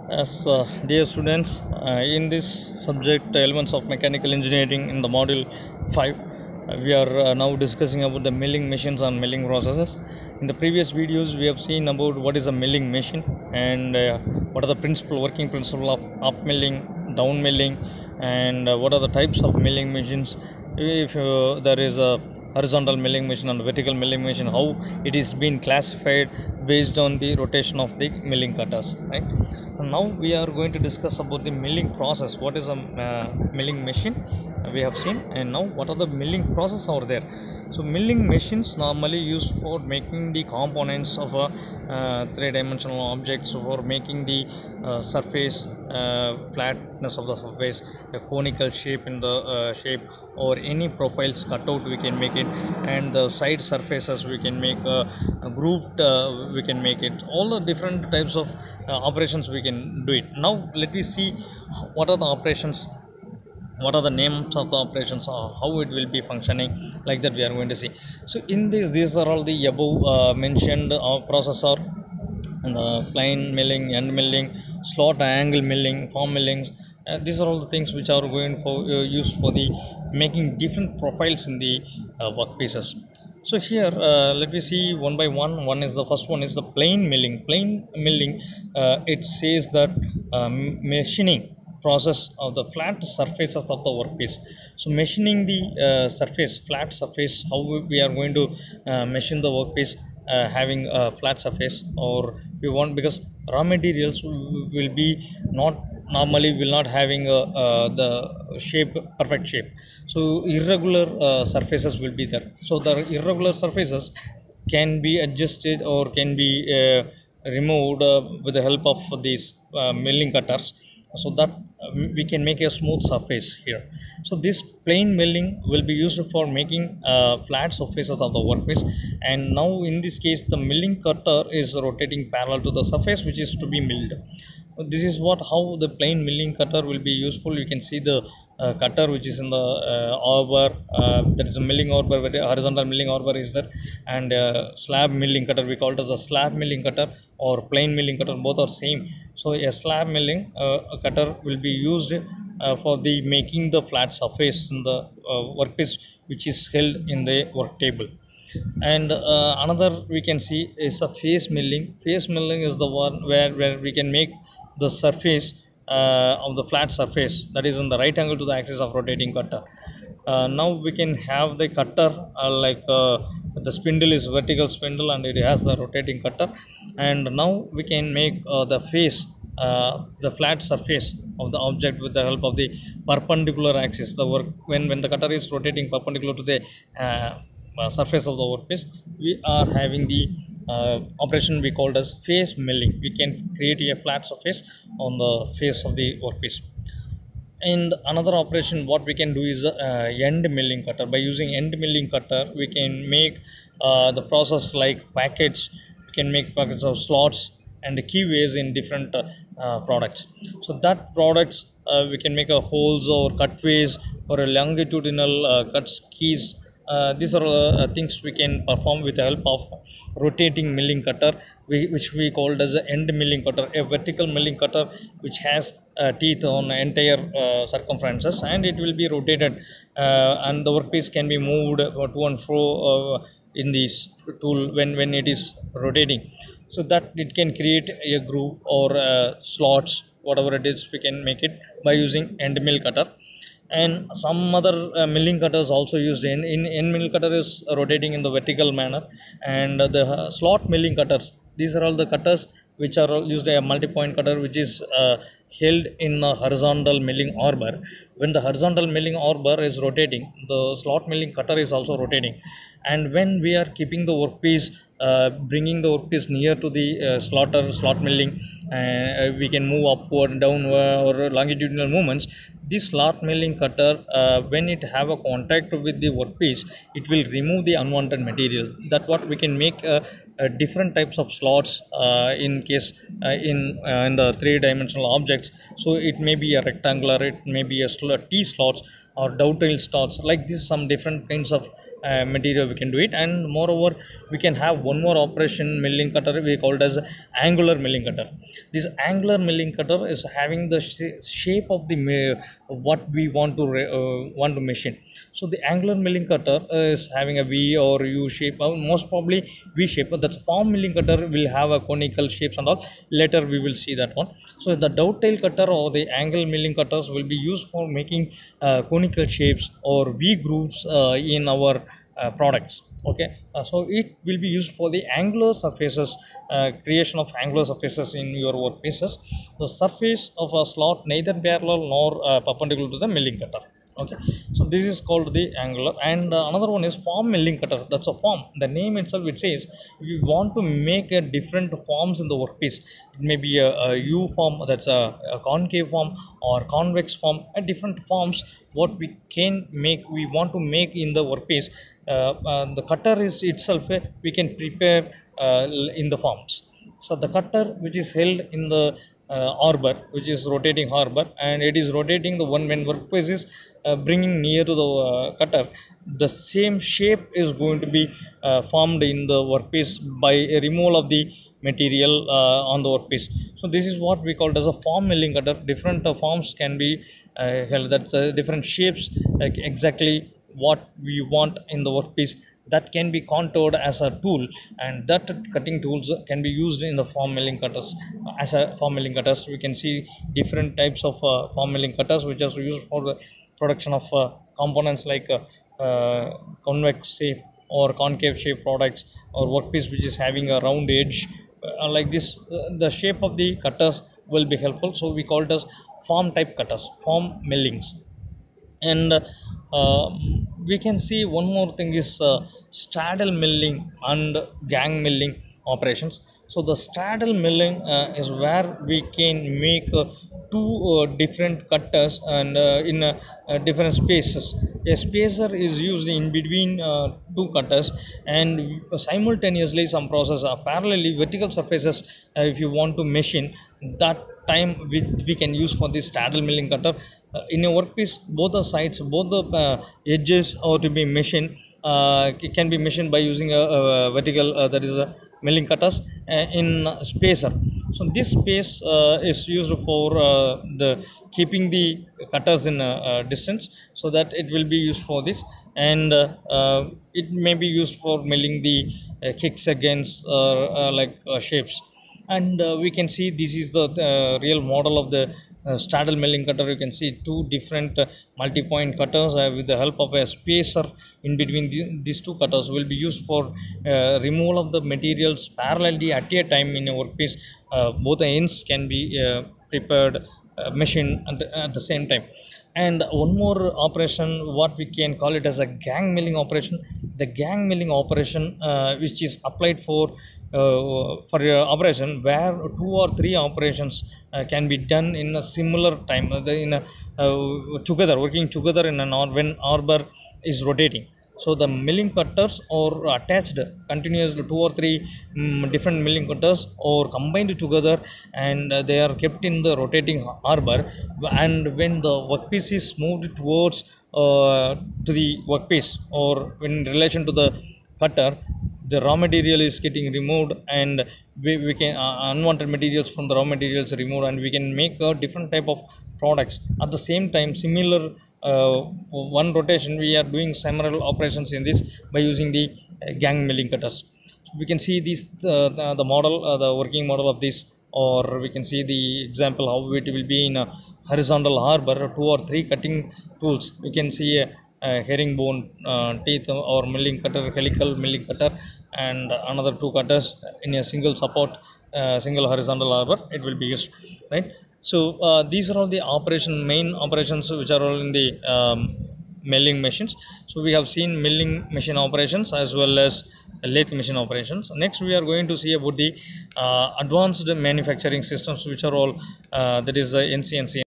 Dear students, in this subject elements of mechanical engineering in the module 5, we are now discussing about the milling machines and milling processes. In the previous videos, we have seen about what is a milling machine and what are the working principle of up milling, down milling, and what are the types of milling machines. If there is a horizontal milling machine and vertical milling machine, how it is being classified based on the rotation of the milling cutters, right? And now we are going to discuss about the milling process. What is a milling machine we have seen, and now what are the milling process over there. So milling machines normally used for making the components of a three-dimensional objects, for making the surface flatness of the surface, a conical shape in the shape, or any profiles cut out we can make it, and the side surfaces we can make a grooved we can make it. All the different types of operations we can do it. Now let me see what are the operations, what are the names of the operations, how it will be functioning, like that we are going to see. So in this, these are all the above mentioned processor, and the plane milling, end milling, slot angle milling, form millings. These are all the things which are going for used for the making different profiles in the workpieces. So here let me see one by one. The first one is the plane milling. Plane milling, it says that machining process of the flat surfaces of the workpiece. So machining the flat surface, how we are going to machine the workpiece having a flat surface, or we want, because raw materials will be not normally will not having the shape, perfect shape. So irregular surfaces will be there. So the irregular surfaces can be adjusted or can be removed with the help of these milling cutters, so that we can make a smooth surface here. So this plane milling will be used for making flat surfaces of the workpiece. And now in this case, the milling cutter is rotating parallel to the surface which is to be milled. This is how the plane milling cutter will be useful. You can see the cutter which is in the arbor, there is a milling arbor, where the horizontal milling arbor is there, and slab milling cutter, we call it as a slab milling cutter or plane milling cutter, both are same. So a slab milling cutter will be used for the making the flat surface in the workpiece which is held in the work table. And another we can see is a face milling. Face milling is the one where we can make the surface of the flat surface that is in the right angle to the axis of rotating cutter. Now we can have the cutter the spindle is vertical spindle and it has the rotating cutter, and now we can make the face, the flat surface of the object with the help of the perpendicular axis. The work when the cutter is rotating perpendicular to the surface of the workpiece, we are having the operation we called as face milling. We can create a flat surface on the face of the workpiece. And another operation what we can do is end milling cutter. By using end milling cutter, we can make the process like packets. We can make packets of slots and keyways in different products. So that products we can make a holes or cutways or a longitudinal cuts keys. These are things we can perform with the help of rotating milling cutter, which we called as an end milling cutter, a vertical milling cutter which has teeth on entire circumferences, and it will be rotated, and the workpiece can be moved to and fro in this tool when it is rotating, so that it can create a groove or slots, whatever it is, we can make it by using end mill cutter. And some other milling cutters also used in end mill cutter is rotating in the vertical manner, and the slot milling cutters, these are all the cutters which are used, a multi-point cutter which is held in a horizontal milling arbor. When the horizontal milling arbor is rotating, the slot milling cutter is also rotating, and when we are keeping the workpiece, bringing the workpiece near to the slot milling, we can move upward, downward, or longitudinal movements. This slot milling cutter, when it have a contact with the workpiece, it will remove the unwanted material. That what we can make different types of slots in case in the three-dimensional objects. So it may be a rectangular, it may be a T slots or dovetail slots, like this. Some different kinds of material we can do it. And moreover, we can have one more operation milling cutter we called as angular milling cutter. This angular milling cutter is having the shape of the what we want to machine. So the angular milling cutter is having a V or U shape, most probably V shape. But that's form milling cutter will have a conical shapes and all. Later we will see that one. So the dovetail cutter or the angle milling cutters will be used for making conical shapes or V grooves in our products. Okay, so it will be used for the angular surfaces, creation of angular surfaces in your workpieces. The surface of a slot neither parallel nor perpendicular to the milling cutter. Okay, so this is called the angular. And another one is form milling cutter. That's a form. The name itself, it says if you want to make a different forms in the workpiece, it may be a U form, that's a concave form, or convex form, different forms what we want to make in the workpiece. The cutter is itself, we can prepare in the forms. So the cutter which is held in the arbor, which is rotating arbor, and it is rotating the one when workpiece is bringing near to the cutter, the same shape is going to be formed in the workpiece by a removal of the material on the workpiece. So this is what we call as a form milling cutter. Different forms can be held, that's different shapes, like exactly what we want in the workpiece, that can be contoured as a tool, and that cutting tools can be used in the form milling cutters. As a form milling cutters, we can see different types of form milling cutters which are used for the production of components like convex shape or concave shape products, or workpiece which is having a round edge like this. The shape of the cutters will be helpful, so we call it as form type cutters, form millings. And we can see one more thing is straddle milling and gang milling operations. So the straddle milling is where we can make two different cutters and in different spaces. A spacer is used in between two cutters, and simultaneously some process parallelly vertical surfaces if you want to machine, that time we can use for this straddle milling cutter. In a workpiece, both the sides, both the edges are to be machined. It can be machined by using a vertical, that is a milling cutters in spacer. So this space is used for the keeping the cutters in distance, so that it will be used for this. And it may be used for milling the hexagons or shapes. And we can see this is the real model of the straddle milling cutter. You can see two different multi-point cutters with the help of a spacer in between these two cutters will be used for removal of the materials parallelly at a time in a workpiece. Both the ends can be prepared, machined at the same time. And one more operation, what we can call it as a gang milling operation. The gang milling operation which is applied for your operation where two or three operations can be done in a similar time, together, working together in when arbor is rotating. So the milling cutters are attached continuously, two or three different milling cutters or combined together, and they are kept in the rotating arbor. And when the workpiece is moved towards to the workpiece, or in relation to the cutter, the raw material is getting removed, and we can unwanted materials from the raw materials removed, and we can make a different type of products at the same time. Similar one rotation, we are doing several operations in this by using the gang milling cutters. We can see this the model, the working model of this, or we can see the example how it will be in a horizontal arbor. Two or three cutting tools, we can see a herringbone teeth or milling cutter, helical milling cutter, and another two cutters in a single support, single horizontal arbor it will be used, right? So these are all the main operations which are all in the milling machines. So we have seen milling machine operations as well as lathe machine operations. Next we are going to see about the advanced manufacturing systems, which are all that is NCNC